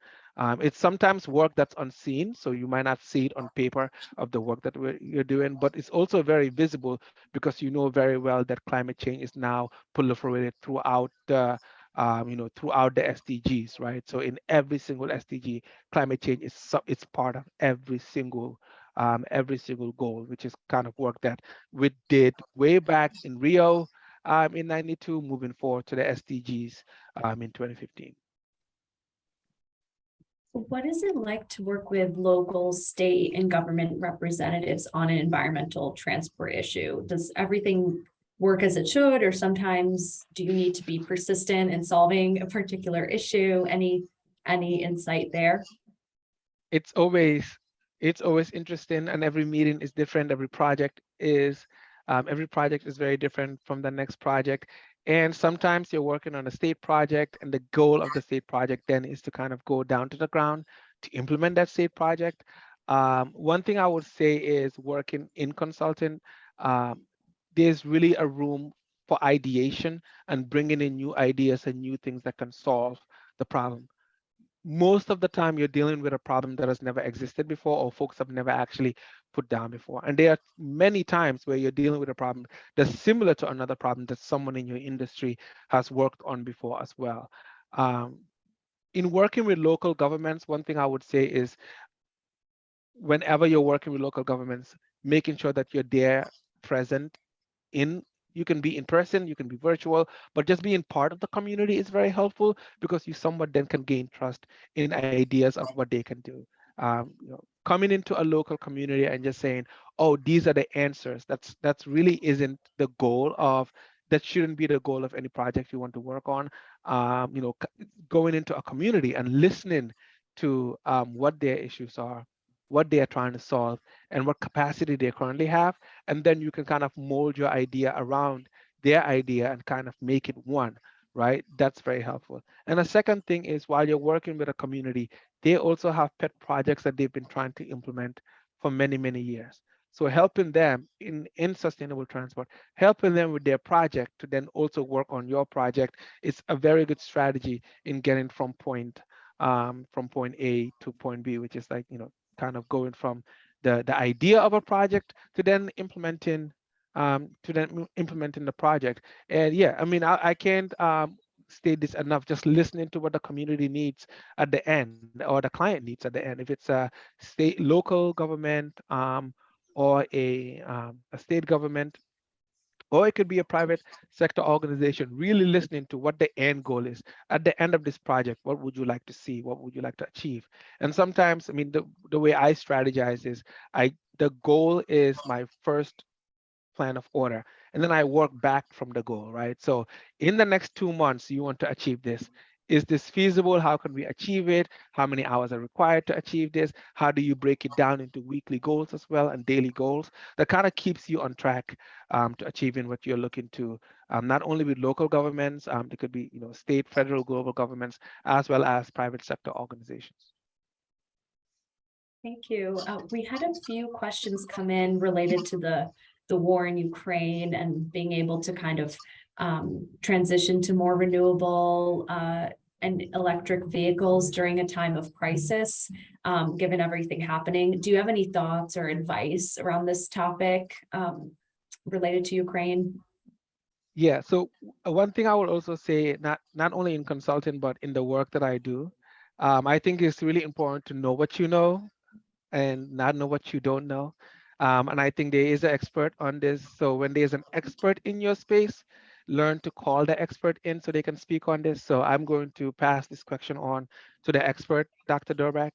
It's sometimes work that's unseen, so you might not see it on paper of the work that you're doing, but it's also very visible because you know very well that climate change is now proliferated throughout the you know, throughout the SDGs, right? So in every single SDG, climate change is it's part of every single goal, which is kind of work that we did way back in Rio in '92, moving forward to the SDGs in 2015. What is it like to work with local, state, and government representatives on an environmental transport issue? Does everything work as it should, or sometimes do you need to be persistent in solving a particular issue? Any insight there? It's always interesting, and every meeting is different. Every project is Every project is very different from the next project. And sometimes you're working on a state project, and the goal of the state project then is to kind of go down to the ground to implement that state project. One thing I would say is working in consulting, um, there's really a room for ideation and bringing in new ideas and new things that can solve the problem. Most of the time you're dealing with a problem that has never existed before or folks have never actually put down before. And there are many times where you're dealing with a problem that's similar to another problem that someone in your industry has worked on before as well. Um, in working with local governments, one thing I would say is whenever you're working with local governments, making sure that you're there present in, you can be in person, you can be virtual, but just being part of the community is very helpful because you somewhat then can gain trust in ideas of what they can do. Coming into a local community and just saying, oh, these are the answers, that's really isn't the goal of, that shouldn't be the goal of any project you want to work on. Going into a community and listening to what their issues are, what they are trying to solve, and what capacity they currently have, and then you can kind of mold your idea around their idea and kind of make it one, right? That's very helpful. And the second thing is, while you're working with a community, they also have pet projects that they've been trying to implement for many, many years. So helping them in sustainable transport, helping them with their project to then also work on your project is a very good strategy in getting from point A to point B, which is like, kind of going from the idea of a project to then implementing the project. And yeah, I mean, I can't state this enough, just listening to what the community needs at the end or the client needs at the end. If it's a state, local government, or a state government, or it could be a private sector organization, really listening to what the end goal is. At the end of this project, what would you like to see? What would you like to achieve? And sometimes, I mean, the way I strategize is the goal is my first plan of order, and then I work back from the goal, right? So in the next 2 months, you want to achieve this. Is this feasible? How can we achieve it? How many hours are required to achieve this? How do you break it down into weekly goals as well and daily goals? That kind of keeps you on track to achieving what you're looking to, not only with local governments, it could be state, federal, global governments, as well as private sector organizations. Thank you. We had a few questions come in related to the war in Ukraine and being able to kind of transition to more renewable and electric vehicles during a time of crisis, given everything happening. Do you have any thoughts or advice around this topic related to Ukraine? Yeah, so one thing I would also say, not only in consulting, but in the work that I do, I think it's really important to know what you know and not know what you don't know. And I think there is an expert on this. So when there's an expert in your space, learn to call the expert in so they can speak on this. So I'm going to pass this question on to the expert, Dr. Durbach,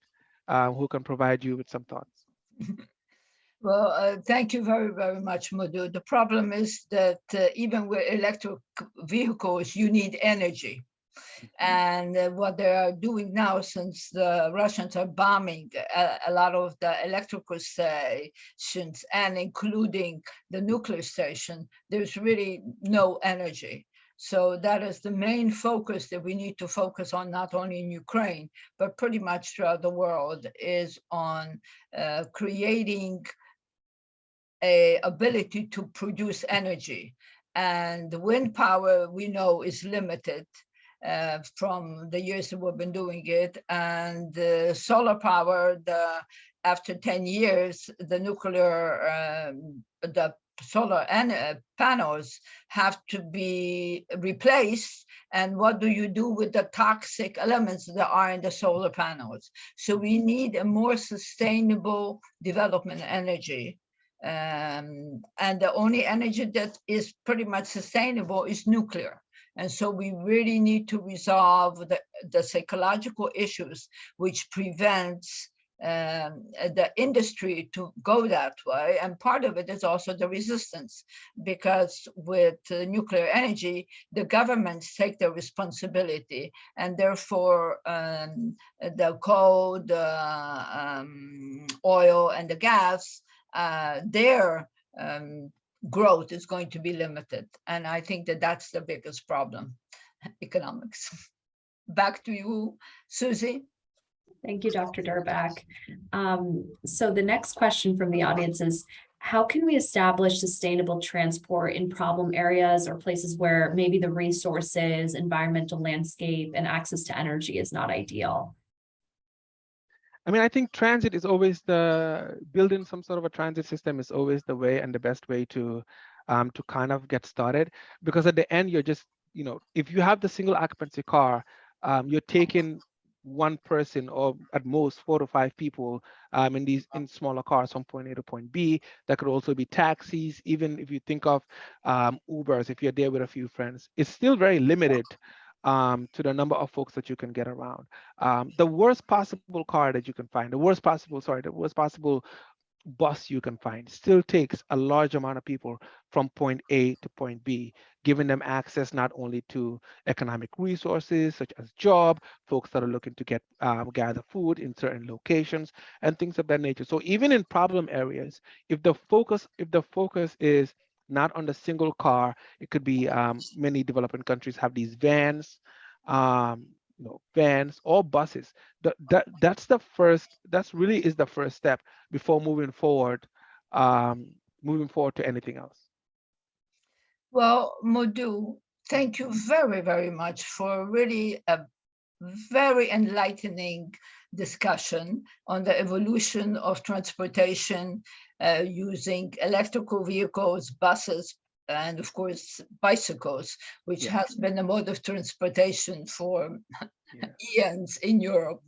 who can provide you with some thoughts. Well, thank you very, very much, Modou. The problem is that even with electric vehicles, you need energy. And what they are doing now, since the Russians are bombing a lot of the electrical stations and including the nuclear station, there's really no energy. So that is the main focus that we need to focus on, not only in Ukraine, but pretty much throughout the world, is on creating a ability to produce energy. And the wind power, we know, is limited from the years that we've been doing it. And solar power, after 10 years, the nuclear, the solar panels have to be replaced. And what do you do with the toxic elements that are in the solar panels? So we need a more sustainable development energy. And the only energy that is pretty much sustainable is nuclear. And so we really need to resolve the psychological issues which prevents the industry to go that way. And part of it is also the resistance, because with nuclear energy, the governments take their responsibility, and therefore the coal, the oil, and the gas, their growth is going to be limited. And I think that that's the biggest problem, economics. Back to you, Susie. Thank you, Dr. Durbach. So the next question from the audience is, how can we establish sustainable transport in problem areas or places where maybe the resources, environmental landscape, and access to energy is not ideal? I mean, I think transit is always building some sort of a transit system is always the way and the best way to kind of get started, because at the end, you're just, if you have the single occupancy car, you're taking one person or at most 4 to 5 people in smaller cars from point A to point B. That could also be taxis. Even if you think of Ubers, if you're there with a few friends, it's still very limited to the number of folks that you can get around. The worst possible car that you can find, the worst possible bus you can find still takes a large amount of people from point A to point B, giving them access not only to economic resources such as job, folks that are looking to gather food in certain locations and things of that nature. So even in problem areas, if the focus is not on the single car, it could be many developing countries have these vans, vans or buses. That's really is the first step before moving forward to anything else. Well, Modou, thank you very, very much for really a very enlightening discussion on the evolution of transportation using electrical vehicles, buses, and of course, bicycles, which has been a mode of transportation for eons in Europe.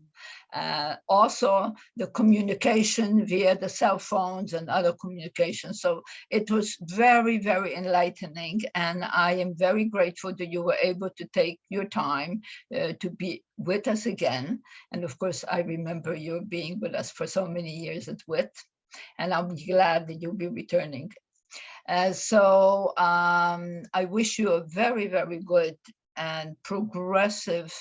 Also, the communication via the cell phones and other communications. So it was very, very enlightening. And I am very grateful that you were able to take your time to be with us again. And of course, I remember you being with us for so many years at WIT. And I'm glad that you'll be returning. So I wish you a very, very good and progressive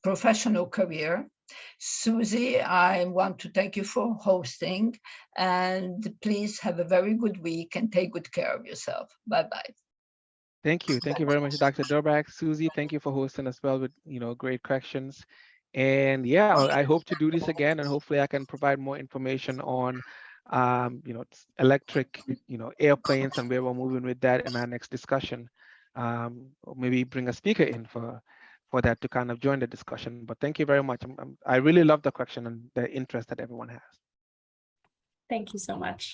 professional career. Susie, I want to thank you for hosting, and please have a very good week and take good care of yourself. Bye-bye. Thank you. Thank you very much, Dr. Durbach. Susie, thank you for hosting as well with, great questions. And yeah, I hope to do this again, and hopefully I can provide more information on, electric, airplanes and where we're moving with that in our next discussion. Or maybe bring a speaker in for that to kind of join the discussion. But thank you very much. I really love the question and the interest that everyone has. Thank you so much.